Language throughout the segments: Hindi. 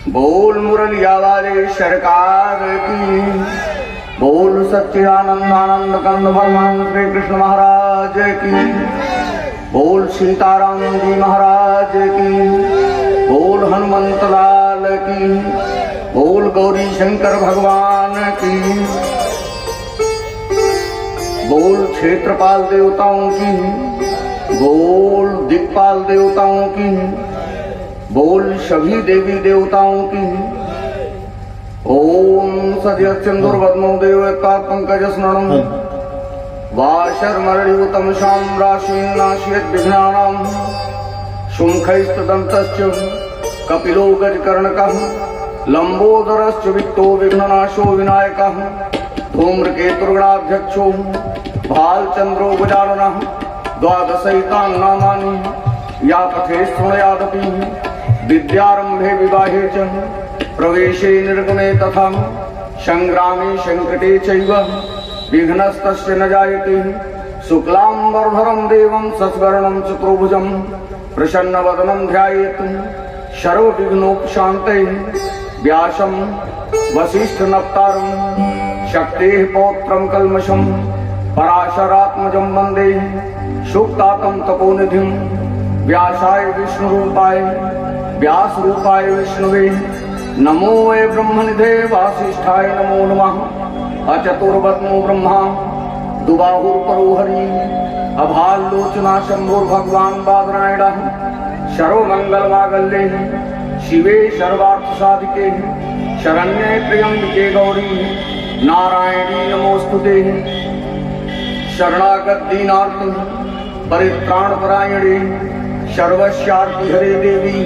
बोल मुरलिया वाले सरकार की, बोल सच्चिदानंद आनंद कंद भगवान श्री कृष्ण महाराज की, बोल सीताराम जी महाराज की, बोल हनुमंत लाल की, बोल गौरी शंकर भगवान की, बोल क्षेत्रपाल देवताओं की, बोल दिक्पाल देवताओं की, बोल सभी देवी देवताओं की। ओम सद्य सिंदूरवदनो देवकात् पंकजस्ननम् वाशर्मणियुतं शां राशिं नाशयेत् विघ्नानां शुंखैस्तदन्तश्च कपिलो गजकर्णकः लंबोदरश्च वित्तो विघ्ननाशो विनायकः धूम्रकेतुर्गणाध्यक्षो भालचन्द्रो गजाननः द्वादशैतान् नामानि या पथे शृणुयादपि विद्यारंभे विवाहे च प्रवेशे निर्गमे तथा संग्रामे संकटे चैव विघ्नस्तस्य न जायते। शुक्लांबरधरं देवं शशिवर्णं चतुर्भुजं प्रसन्नवदनं ध्यायेत् सर्वविघ्नोपशान्तये। व्यासं वसिष्ठनप्तारं शक्तेः पौत्रं कल्मषं पराशरात्मजं वन्दे सुक्तातं तपोनिधिं। व्यासाय विष्णुरूपाय व्यासरूपाय विष्णुवे नमो वै ब्रह्मनिधे वासिष्ठाय नमो नमः। अचतुर्वदनो ब्रह्मा दुबाहुर्परो हरि अभाल्लोचना शंभुर्भगवान् बादरायणः सर्वमङ्गलमाङ्गल्ये शिवे सर्वार्थसाधिके शरण्ये त्र्यम्बके गौरी नारायणी नमोस्तुते। शरणागत दीनार्थ परित्राणपरायणे सर्वस्यार्ति हरे देवी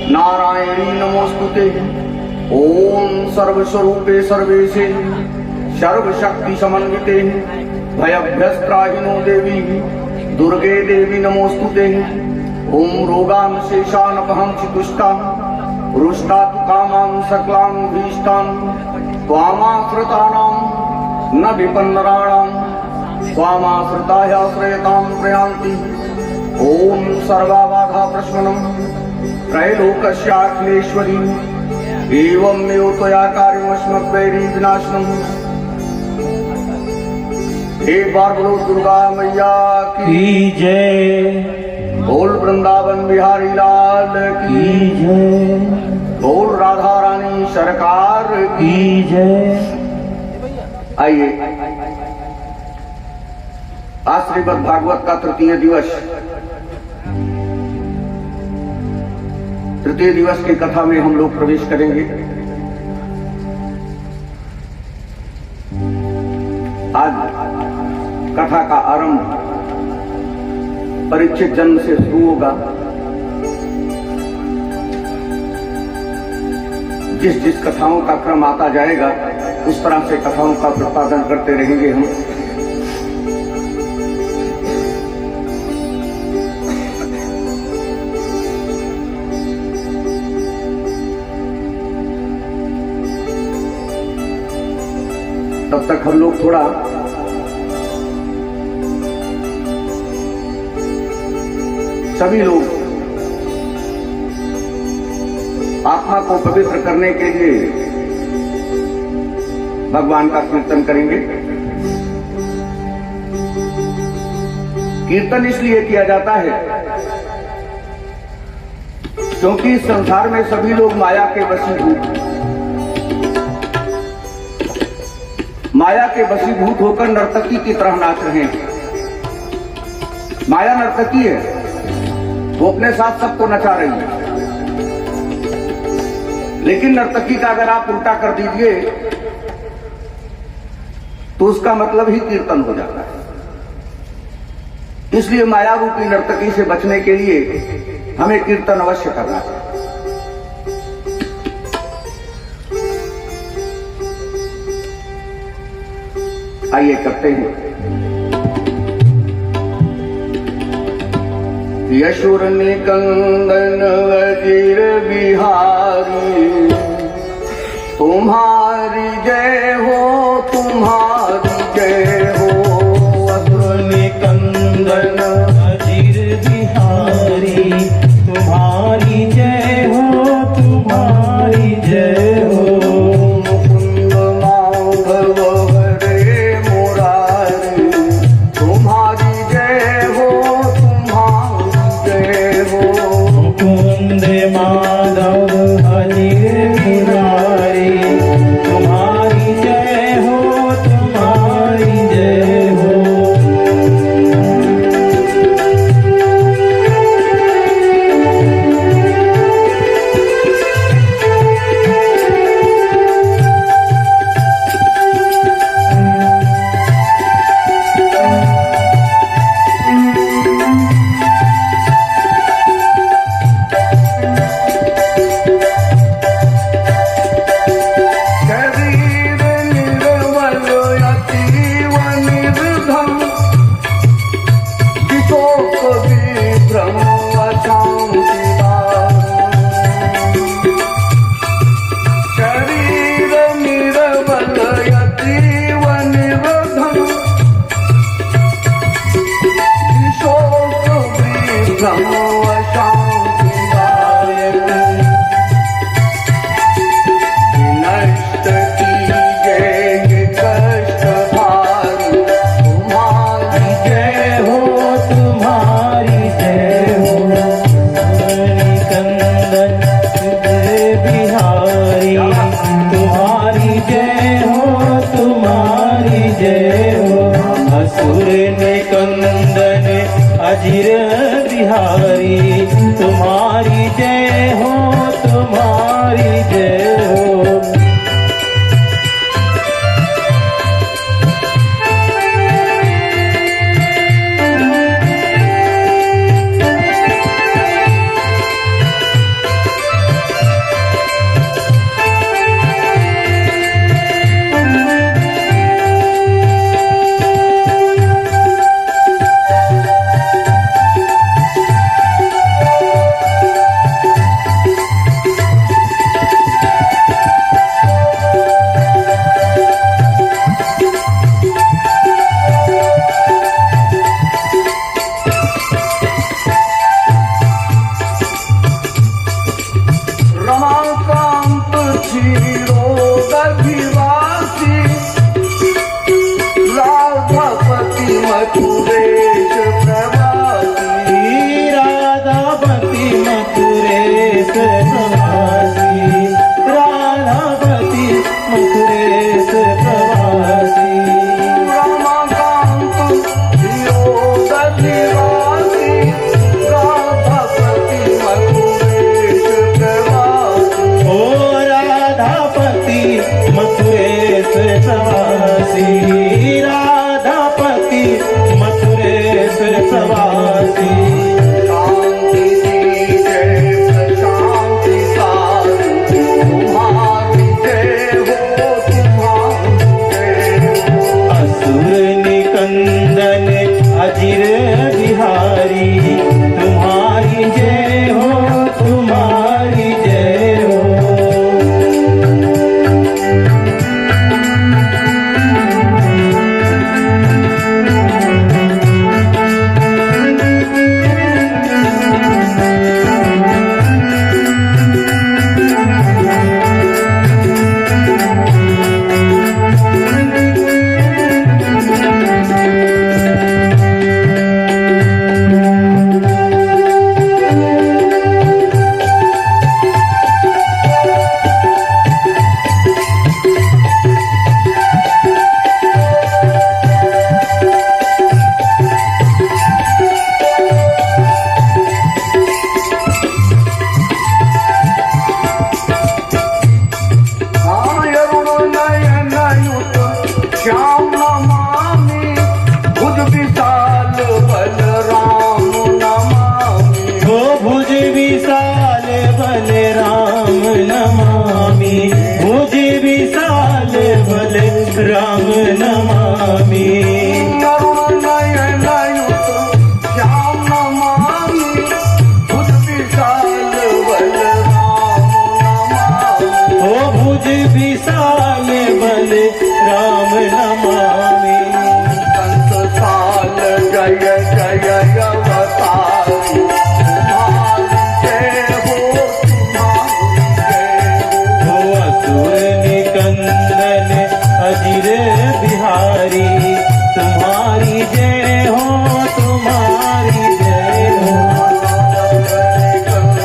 नारायणी नमोस्तुते। ओम सर्वस्वरूपे सर्वेशे सर्वशक्ति समन्विते भयभ्यस्त्राहिनो देवी दुर्गे देवी नमोस्तुते। ओम रोगान् शेषानपहंसि तुष्टां रुष्टा तु कामां सकलां भीष्टां त्वामाश्रितानां न विपन्नराणां त्वामाश्रितायाश्रयतां प्रयान्ति। ओम सर्वाबाधा प्रशमनं त्रैलोक्यस्याखिलेश्वरी एवमेव त्वया कार्यमस्मद्वैरी विनाशनम्। एक बार बोलो दुर्गा मैया की जय। बोल वृंदावन बिहारी लाल की जय। बोल राधा रानी सरकार की जय। आइए आज श्रीमद् भागवत का तृतीय दिवस, तृतीय दिवस की कथा में हम लोग प्रवेश करेंगे। आज कथा का आरंभ परीक्षित जन्म से शुरू होगा। जिस जिस कथाओं का क्रम आता जाएगा उस तरह से कथाओं का प्रतिपादन करते रहेंगे हम। तब तक हम लोग थोड़ा सभी लोग आत्मा को पवित्र करने के लिए भगवान का कीर्तन करेंगे। कीर्तन इसलिए किया जाता है क्योंकि इस संसार में सभी लोग माया के वशीभूत होकर नर्तकी की तरह नाच रहे हैं। माया नर्तकी है, वो अपने साथ सबको नचा रही है, लेकिन नर्तकी का अगर आप उल्टा कर दीजिए तो उसका मतलब ही कीर्तन हो जाता है। इसलिए माया रूपी नर्तकी से बचने के लिए हमें कीर्तन अवश्य करना चाहिए। आइए करते हैं। यशोर निकंदन वजीर बिहारी तुम्हारी जय हो, तुम्हारी जय हो। असुर निकंदन वजीर बिहारी तुम्हारी जय हो, तुम्हारी माधव अजीर बिहारी तुम्हारी जय हो तुम्हारी जय हो। शरीर निर्मल अतीव निर्धन विशोक विभ्रम अशांतिदान। शरीर निर्मल अतीव निर्धन विशोक विभ्रम अशांतिदायक। नष्ट कीजिए ये कष्ट भारी तुम्हारी जय हो तुम्हारी जय हो। कंदन बिहारी तुम्हारी जय हो तुम्हारी जय हो। असुर निकंदन अजीर बिहारी तुम्हारी जय हो तुम्हारी जय हो। रमाकांत क्षीरोदधिवासी राधापति मथुरेश प्रवासी। राधापति मथुरेश प्रवासी राधापति मथुरेश प्रवासी। रमाकांत क्षीरोदधिवासी राधापति मथुरेश प्रवासी। ओ राधापति मथुरेश प्रवासी राधापति मथुरेश प्रवासी। शांति दीजिए शांति सारी तुम्हारी जय हो तुम्हारी जय हो। असुर निकंदन अजीर बिहारी तुम्हारी जय हो तुम्हारी जय हो। श्याम नमामि भुज विशाल बलराम नमामि। ओ भुज विशाल बलराम नमामि भुज विशाल बलराम नमामि। अरुण नयन युत श्याम नमामि भुज विशाल बलराम नमामि। ओ भुज विशाल बलराम नमामि। कंस साल जय जय अवतारी तुम्हारी जय हो तुम्हारी जय हो। ओ असुर निकंदन अजीर बिहारी तुम्हारी जय हो तुम्हारी जय हो। कंस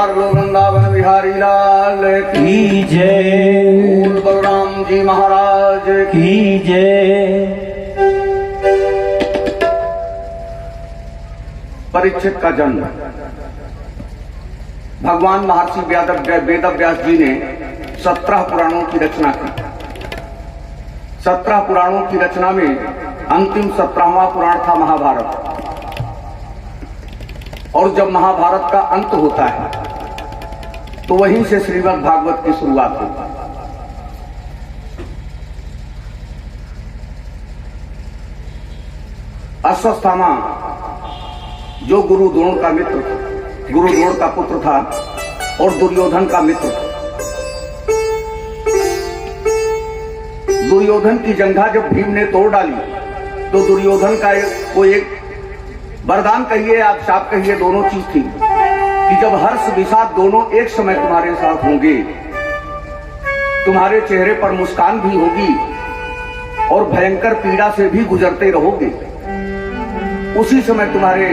नटवार लो वृंदावन बिहारी लाल की जय, बोल बलराम जी महाराज की जय। परीक्षित का जन्म। भगवान महर्षि वेदव्यास जी ने 17 पुराणों की रचना की। 17 पुराणों की रचना में अंतिम 17वां पुराण था महाभारत। और जब महाभारत का अंत होता है तो वहीं से श्रीमद् भागवत की शुरुआत होती है। अश्वत्थामा जो गुरु द्रोण का मित्र था, गुरु द्रोण का पुत्र था और दुर्योधन का मित्र था। दुर्योधन की जंघा जब भीम ने तोड़ डाली तो दुर्योधन का एक वरदान कहिए आप शाप कहिए, दोनों चीज थी कि जब हर्ष विषाद दोनों एक समय तुम्हारे साथ होंगे, तुम्हारे चेहरे पर मुस्कान भी होगी और भयंकर पीड़ा से भी गुजरते रहोगे, उसी समय तुम्हारे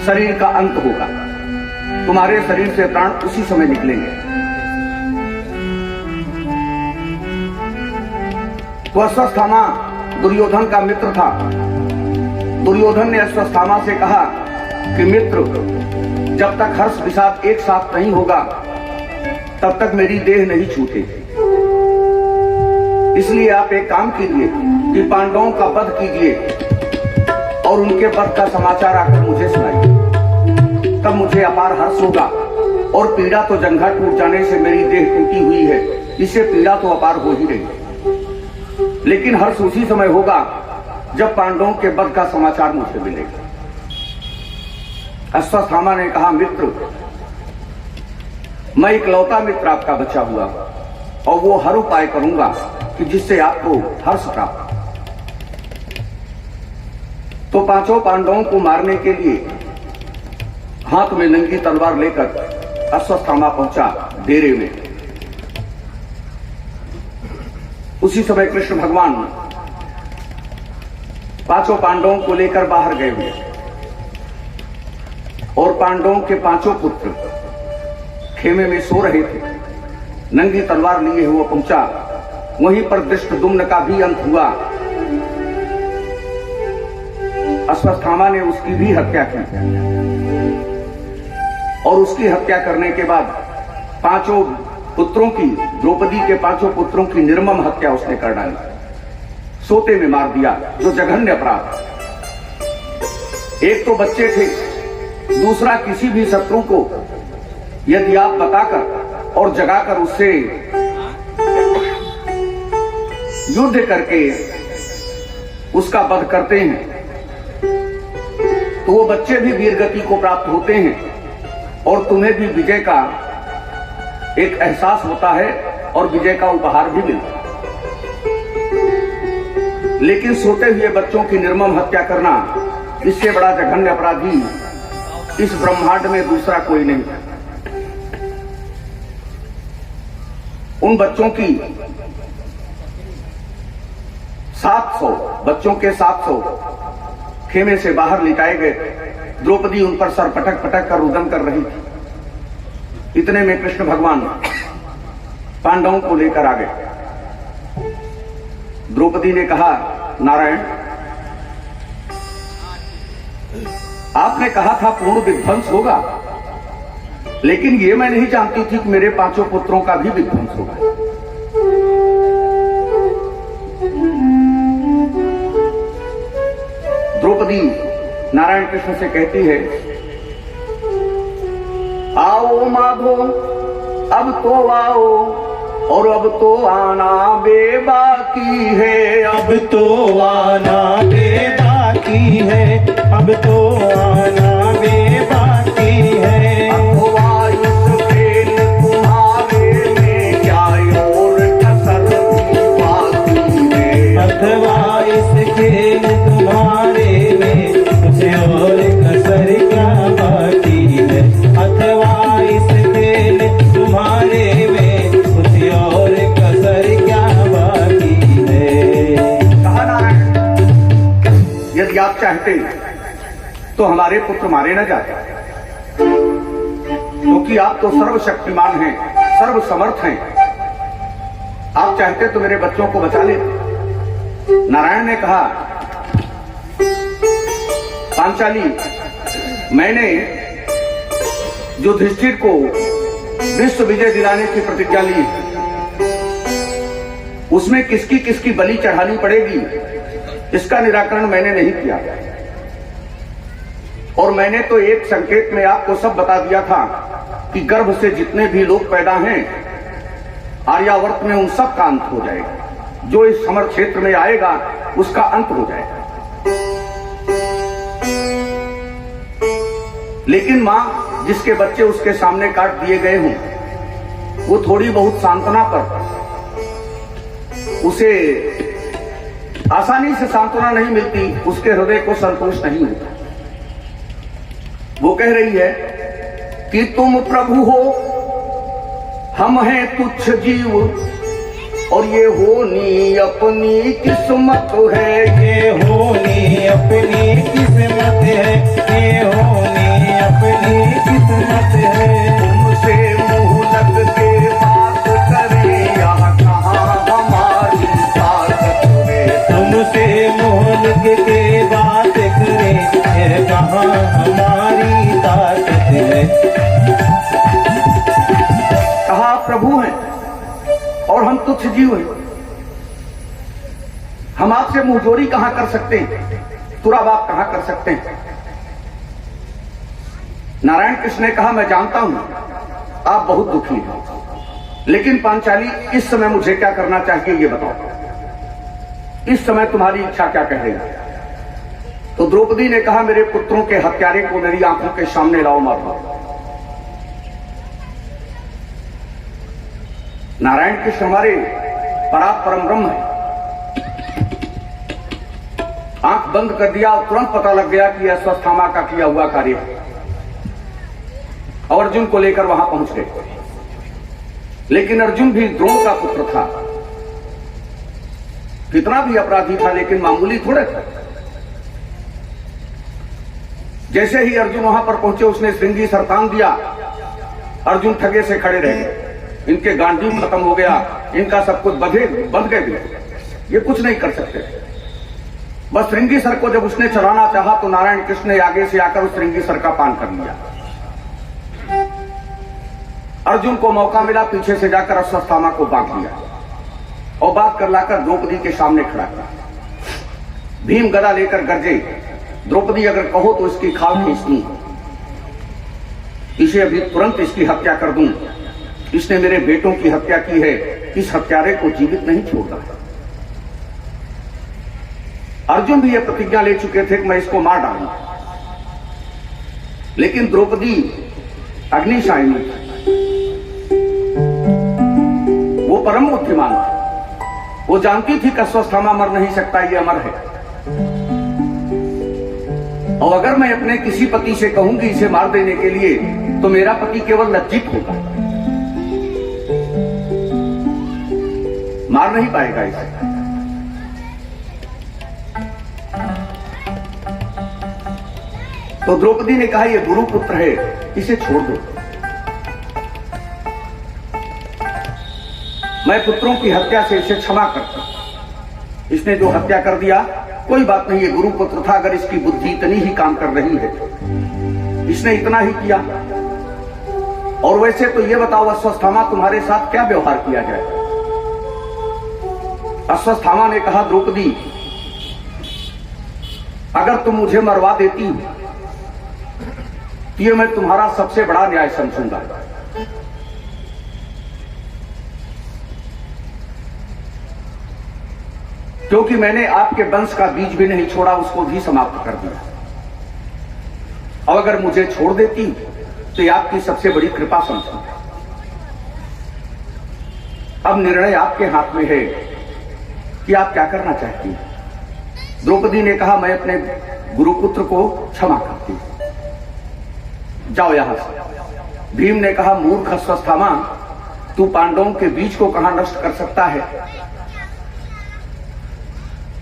शरीर का अंत होगा, तुम्हारे शरीर से प्राण उसी समय निकलेंगे। तो अश्वत्थामा दुर्योधन का मित्र था। दुर्योधन ने अश्वत्थामा से कहा कि मित्र, जब तक हर्ष विषाद एक साथ नहीं होगा तब तक मेरी देह नहीं छूटे। इसलिए आप एक काम कीजिए कि पांडवों का वध कीजिए और उनके वध का समाचार आकर मुझे सुनाइए, तब मुझे अपार हर्ष होगा। और पीड़ा तो जंघा टूट जाने से मेरी देह टूटी हुई है, इससे पीड़ा तो अपार हो ही रही, लेकिन हर्ष उसी समय होगा जब पांडवों के वध का समाचार मुझे मिलेगा। अश्वत्थामा ने कहा, मित्र, मैं इकलौता मित्र आपका बचा हुआ और वो हर उपाय करूंगा कि जिससे आपको हर्ष प्राप्त। तो पांचों पांडवों को मारने के लिए हाथ में नंगी तलवार लेकर अश्वत्थामा पहुंचा डेरे में। उसी समय कृष्ण भगवान पांचों पांडवों को लेकर बाहर गए हुए और पांडवों के पांचों पुत्र खेमे में सो रहे थे। नंगी तलवार लिए हुआ पहुंचा, वहीं पर धृष्टद्युम्न का भी अंत हुआ। अश्वत्थामा ने उसकी भी हत्या की और उसकी हत्या करने के बाद पांचों पुत्रों की, द्रौपदी के पांचों पुत्रों की निर्मम हत्या उसने कर डाली, सोते में मार दिया, जो जघन्य अपराध। एक तो बच्चे थे, दूसरा किसी भी शत्रु को यदि आप बताकर और जगाकर उससे युद्ध करके उसका वध करते हैं तो वो बच्चे भी वीरगति को प्राप्त होते हैं और तुम्हें भी विजय का एक एहसास होता है और विजय का उपहार भी मिलता है। लेकिन सोते हुए बच्चों की निर्मम हत्या करना, इससे बड़ा जघन्य अपराधी इस ब्रह्मांड में दूसरा कोई नहीं। उन बच्चों की 700 बच्चों के 700 खेमे से बाहर लिटाए गए। द्रौपदी उन पर सर पटक पटक कर रुदन कर रही थी। इतने में कृष्ण भगवान पांडवों को लेकर आ गए। द्रौपदी ने कहा, नारायण, आपने कहा था पूर्ण विध्वंस होगा, लेकिन ये मैं नहीं जानती थी कि मेरे पांचों पुत्रों का भी विध्वंस होगा। द्रौपदी नारायण कृष्ण से कहती है, आओ माधो, अब तो आओ, और अब तो आना बेबाकी है, अब तो आना बेबाकी है, अब तो आना बेबाकी है। अथवा इस खेल तुम्हारे में क्या और कसर बाकी है, अथवा इस खेल तुम्हारे में कुछ और कसर क्या बाकी है, अथवा इस खेल तुम्हारे में कुछ और कसर क्या बाकी है। कहा नारायण, यदि आप चाहते तो हमारे पुत्र मारे न जाते, क्योंकि आप तो सर्वशक्तिमान हैं, सर्वसमर्थ हैं। आप चाहते तो मेरे बच्चों को बचा ले। नारायण ने कहा, पांचाली, मैंने युधिष्ठिर को विश्व विजय दिलाने की प्रतिज्ञा ली, उसमें किसकी किसकी बलि चढ़ानी पड़ेगी इसका निराकरण मैंने नहीं किया। और मैंने तो एक संकेत में आपको सब बता दिया था कि गर्भ से जितने भी लोग पैदा हैं आर्यावर्त में उन सब का अंत हो जाएगा। जो इस समर क्षेत्र में आएगा उसका अंत हो जाएगा। लेकिन मां, जिसके बच्चे उसके सामने काट दिए गए हों, वो थोड़ी बहुत सांत्वना पर उसे आसानी से सांत्वना नहीं मिलती, उसके हृदय को संतोष नहीं होता। वो कह रही है कि तुम प्रभु हो, हम हैं तुच्छ जीव, और ये होनी अपनी किस्मत है। ये होनी अपनी किस्मत है, ये होनी अपनी किस्मत है। तुमसे मुंह लग के बात करे, यहाँ कहाँ हमारी ताकत है। तुमसे मुंह लग के बात करे, ये कहाँ हमारी ताकत है। कहा प्रभु हैं और हम तुच्छ जीव हैं, हम आपसे मुंहजोरी कहां कर सकते हैं, तुराबाप कहां कर सकते हैं। नारायण कृष्ण ने कहा, मैं जानता हूं आप बहुत दुखी हैं, लेकिन पांचाली, इस समय मुझे क्या करना चाहिए ये बताओ। इस समय तुम्हारी इच्छा क्या कह रही है। तो द्रौपदी ने कहा, मेरे पुत्रों के हत्यारे को मेरी आंखों के सामने लाओ, मार दो। नारायण कृष्ण हमारे परम ब्रह्म है। आंख बंद कर दिया और तुरंत पता लग गया कि यह अश्वत्थामा का किया हुआ कार्य है, और अर्जुन को लेकर वहां पहुंच गए। लेकिन अर्जुन भी द्रोण का पुत्र था, कितना भी अपराधी था, लेकिन मामूली थोड़े था। जैसे ही अर्जुन वहां पर पहुंचे, उसने श्रृंगी सर तान दिया। अर्जुन ठगे से खड़े रह गए, इनके गांडीव खत्म हो गया, इनका सब कुछ बंध गए, ये कुछ नहीं कर सकते। बस श्रृंगी सर को जब उसने चलाना चाहा तो नारायण कृष्ण ने आगे से आकर उस श्रृंगी सर का पान कर लिया। अर्जुन को मौका मिला, पीछे से जाकर अश्वत्थामा को बांध लिया और बात कर लाकर द्रौपदी के सामने खड़ा किया। भीम गदा लेकर गरजे, द्रौपदी अगर कहो तो इसकी खाल खींच दूं, इसे अभी तुरंत इसकी हत्या कर दूं, इसने मेरे बेटों की हत्या की है, इस हत्यारे को जीवित नहीं छोड़ रहा। अर्जुन भी यह प्रतिज्ञा ले चुके थे कि मैं इसको मार डालूंगा, लेकिन द्रौपदी अग्निशायनी थी, वो परम बुद्धिमान थी। वो जानती थी कि अश्वत्थामा मर नहीं सकता, ये अमर है। और अगर मैं अपने किसी पति से कहूंगी इसे मार देने के लिए, तो मेरा पति केवल लज्जित होगा, मार नहीं पाएगा इसे। तो द्रौपदी ने कहा, यह गुरुपुत्र है, इसे छोड़ दो। मैं पुत्रों की हत्या से इसे क्षमा करता हूं। इसने जो हत्या कर दिया कोई बात नहीं, ये गुरुपुत्र था। अगर इसकी बुद्धि इतनी ही काम कर रही है, इसने इतना ही किया। और वैसे तो ये बताओ अश्वत्थामा, तुम्हारे साथ क्या व्यवहार किया जाए। अश्वत्थामा ने कहा, द्रौपदी, अगर तुम मुझे मरवा देती तो ये मैं तुम्हारा सबसे बड़ा न्याय समझूंगा। क्योंकि मैंने आपके वंश का बीज भी नहीं छोड़ा, उसको भी समाप्त कर दिया। और अगर मुझे छोड़ देती तो ये आपकी सबसे बड़ी कृपा समझूंगा। अब निर्णय आपके हाथ में है कि आप क्या करना चाहती हैं। द्रौपदी ने कहा, मैं अपने गुरुपुत्र को क्षमा करती हूं, जाओ यहां से। भीम ने कहा, मूर्ख अश्वत्थामा, तू पांडवों के बीज को कहां नष्ट कर सकता है।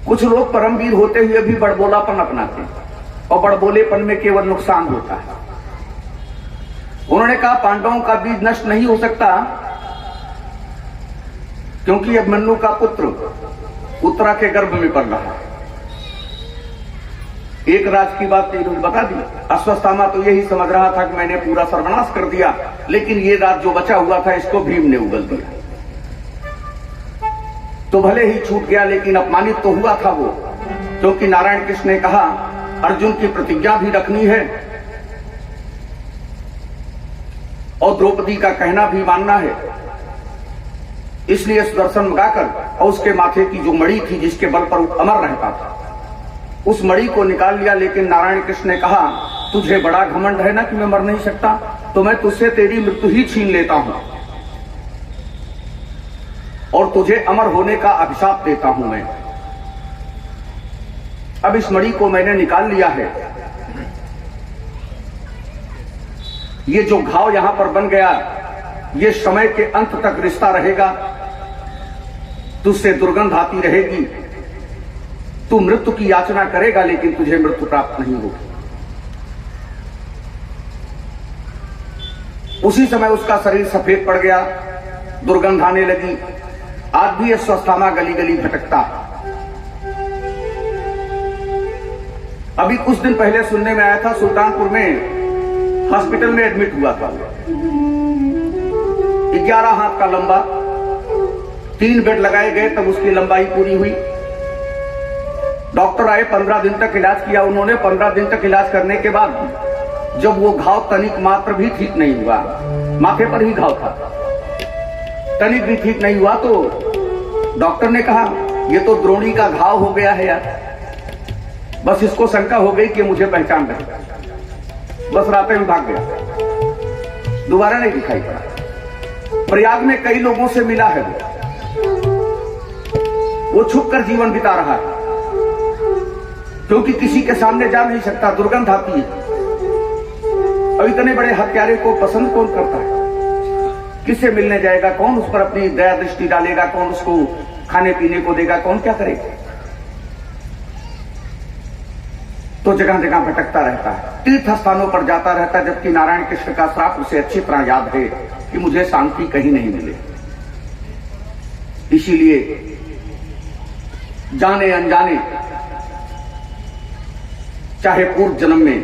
कुछ लोग परमवीर होते हुए भी बड़बोलापन अपनाते हैं, और बड़बोलेपन में केवल नुकसान होता है। उन्होंने कहा पांडवों का बीज नष्ट नहीं हो सकता, क्योंकि अभिमन्यु का पुत्र उत्तरा के गर्भ में पल रहा है। एक राज की बात इन्होंने बता दी। अश्वत्थामा तो यही समझ रहा था कि मैंने पूरा सर्वनाश कर दिया, लेकिन ये राज जो बचा हुआ था इसको भीम ने उगल दिया। तो भले ही छूट गया, लेकिन अपमानित तो हुआ था वो, क्योंकि नारायण कृष्ण ने कहा अर्जुन की प्रतिज्ञा भी रखनी है और द्रौपदी का कहना भी मानना है। इसलिए सुदर्शन मंगाकर और उसके माथे की जो मणि थी जिसके बल पर वो अमर रहता था, उस मणि को निकाल लिया। लेकिन नारायण कृष्ण ने कहा तुझे बड़ा घमंड है ना कि मैं मर नहीं सकता, तो मैं तुझसे तेरी मृत्यु ही छीन लेता हूं और तुझे अमर होने का अभिशाप देता हूं मैं। अब इस मणि को मैंने निकाल लिया है, ये जो घाव यहां पर बन गया ये समय के अंत तक रिश्ता रहेगा, तुझसे दुर्गंध आती रहेगी, तू मृत्यु की याचना करेगा लेकिन तुझे मृत्यु प्राप्त नहीं होगी। उसी समय उसका शरीर सफेद पड़ गया, दुर्गंध आने लगी। आज भी अश्वत्थामा गली गली भटकता। अभी कुछ दिन पहले सुनने में आया था सुल्तानपुर में हॉस्पिटल में एडमिट हुआ था, 11 हाथ का लंबा, 3 बेड लगाए गए तब उसकी लंबाई पूरी हुई। डॉक्टर आए, 15 दिन तक इलाज किया उन्होंने। 15 दिन तक इलाज करने के बाद जब वो घाव तनिक मात्र भी ठीक नहीं हुआ, माथे पर ही घाव था, तनिक भी ठीक नहीं हुआ, तो डॉक्टर ने कहा ये तो द्रोणी का घाव हो गया है यार। बस इसको शंका हो गई कि मुझे पहचान रहे, बस रातें में भाग गया, दोबारा नहीं दिखाई पड़ा। प्रयाग में कई लोगों से मिला है, वो छुप कर जीवन बिता रहा है, क्योंकि किसी के सामने जा नहीं सकता, दुर्गंध आती है। अब इतने बड़े हत्यारे को पसंद कौन करता है? किससे मिलने जाएगा? कौन उस पर अपनी दया दृष्टि डालेगा? कौन उसको खाने पीने को देगा? कौन क्या करेगा? तो जगह जगह भटकता रहता है, तीर्थ स्थानों पर जाता रहता है, जबकि नारायण कृष्ण का श्राप उसे अच्छी तरह याद है कि मुझे शांति कहीं नहीं मिले। इसीलिए जाने अनजाने, चाहे पूर्व जन्म में,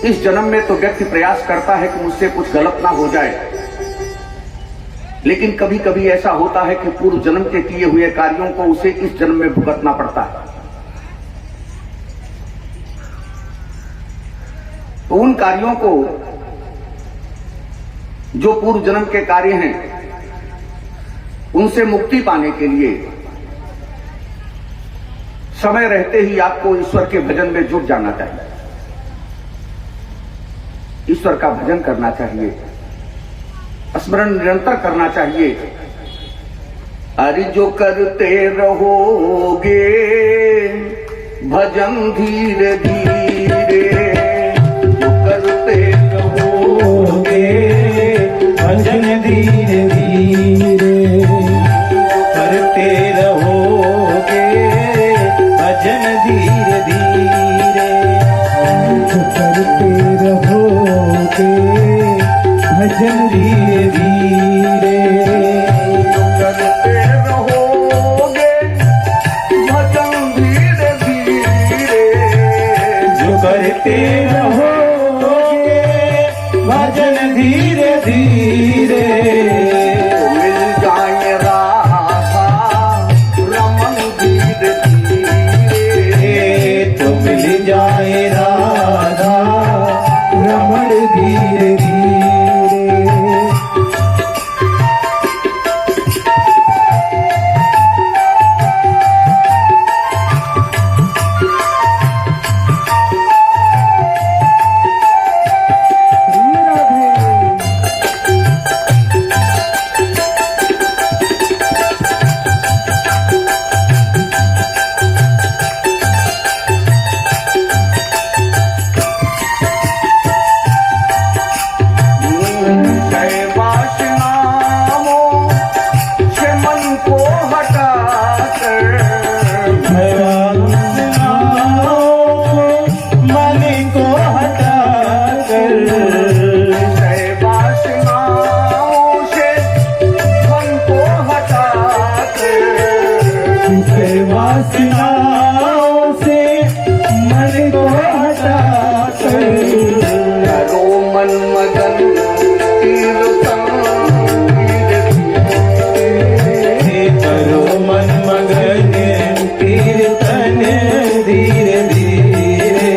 इस जन्म में तो व्यक्ति प्रयास करता है कि मुझसे कुछ गलत ना हो जाए, लेकिन कभी कभी ऐसा होता है कि पूर्व जन्म के किए हुए कार्यों को उसे इस जन्म में भुगतना पड़ता है। तो उन कार्यों को, जो पूर्व जन्म के कार्य हैं, उनसे मुक्ति पाने के लिए समय रहते ही आपको ईश्वर के भजन में जुट जाना चाहिए, ईश्वर का भजन करना चाहिए, स्मरण निरंतर करना चाहिए। अरे जो करते रहोगे भजन धीरे धीरे, जो करते रहोगे भजन धीरे धीरे, करते रहोगे भजन धीरे धीरे, करते रहोगे भजन धीरे धीरे, करते रहोगे भजन धीरे धीरे, जो करते रहोगे भजन धीरे धीरे, मिल जाए राधा रमन धीरे धीरे, तो मिल जाए राधा रमण धीरे धीरे। मन मगन कीर्तन करो मन मगन कीर्तन धीरे धीरे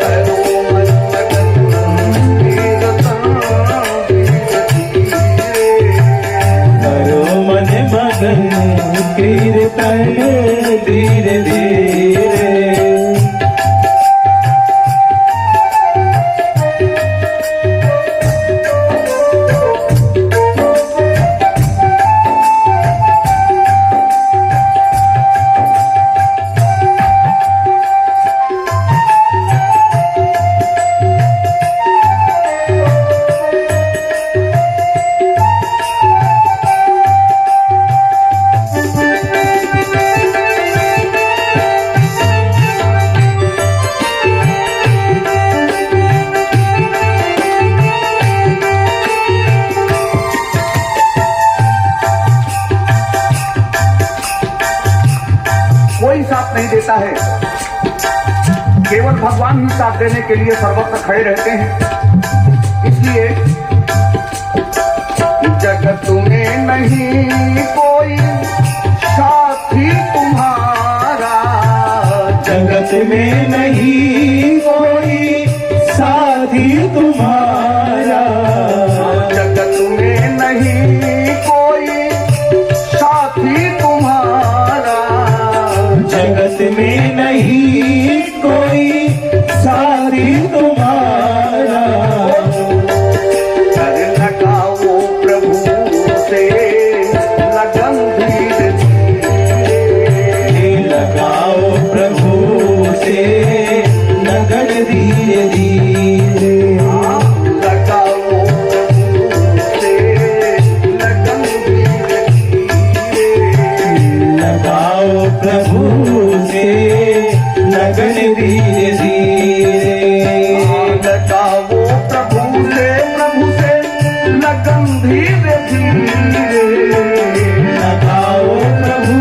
करो मन मगन कीर्तन करो मन मगन कीर्तन धीरे धीरे कोई साथ नहीं देता है, केवल भगवान ही साथ देने के लिए सर्वत्र खड़े रहते हैं। इसलिए जगत में नहीं कोई साथी तुम्हारा, जगत में नहीं कोई साथी तुम्हारा, जगत में नहीं कोई साथी तुम्हारा, जगत में नहीं कोई साथी तुम्हारा। कर लगाओ प्रभु से लगन धीरे धीरे, लगाओ प्रभु से लगन धीरे धीरे, लगाओ प्रभु से लगन धीरे धीरे, लगाओ प्रभु से लगन धीरे धीरे, लगाओ प्रभु से लगन धीरे धीरे, लगाओ प्रभु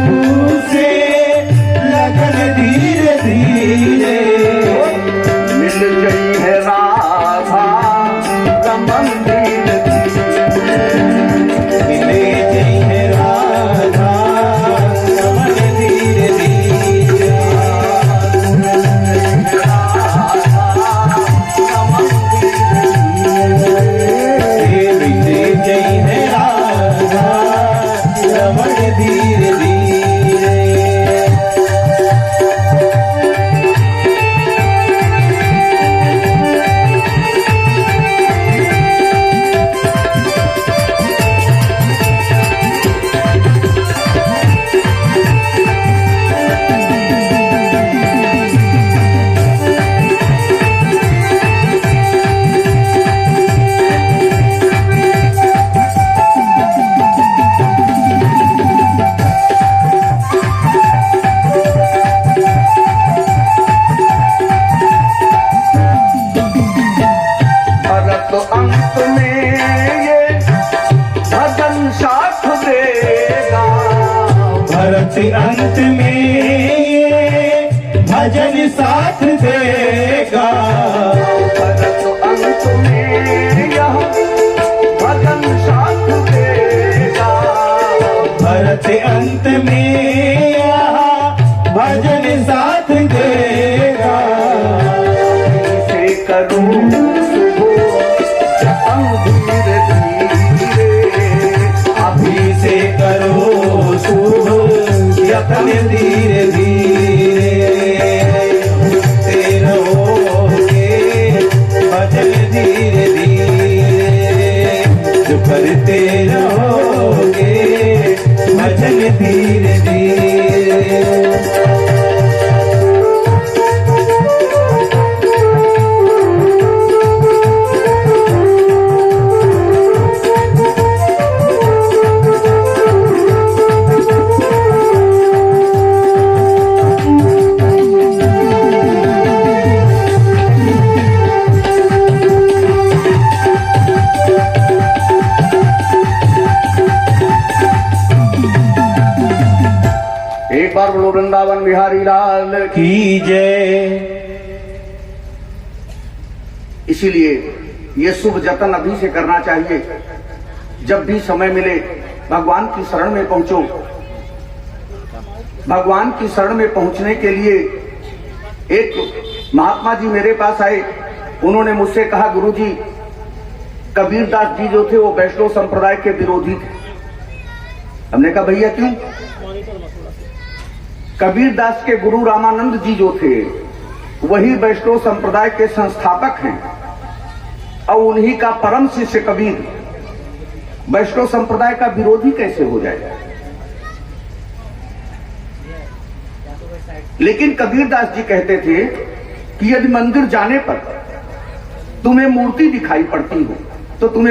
से लगन धीरे धीरे। मिल गई है राधा रमन धीरे मिले जय है राधा रमन धीरे धीरे, मिले जय है राधा रमन धीरे धीरे। भरत अंत में ये भजन साथ देगा, भरत अंत में ये भजन साथ देगा, भरत अंत में यह भजन साथ देगा, भरत अंत में यह भजन साथ देगा। से करो जपन धीरे धीरे, अभी से करो शुभ यत्न धीरे धीरे, ते रहोगे भजन धीरे धीरे, जो करते रहोगे भजन धीरे धीरे। एक बार बोलो वृंदावन बिहारी लाल की। की जय। इसीलिए ये शुभ जतन अभी से करना चाहिए। जब भी समय मिले भगवान की शरण में पहुंचो। भगवान की शरण में पहुंचने के लिए एक महात्मा जी मेरे पास आए। उन्होंने मुझसे कहा, गुरुजी, कबीरदास जी जो थे वो वैष्णव संप्रदाय के विरोधी थे। हमने कहा, भैया क्यों? कबीरदास के गुरु रामानंद जी जो थे वही वैष्णव संप्रदाय के संस्थापक हैं और उन्हीं का परम शिष्य कबीर वैष्णव संप्रदाय का विरोधी कैसे हो जाएगा? लेकिन कबीरदास जी कहते थे कि यदि मंदिर जाने पर तुम्हें मूर्ति दिखाई पड़ती हो तो तुम्हें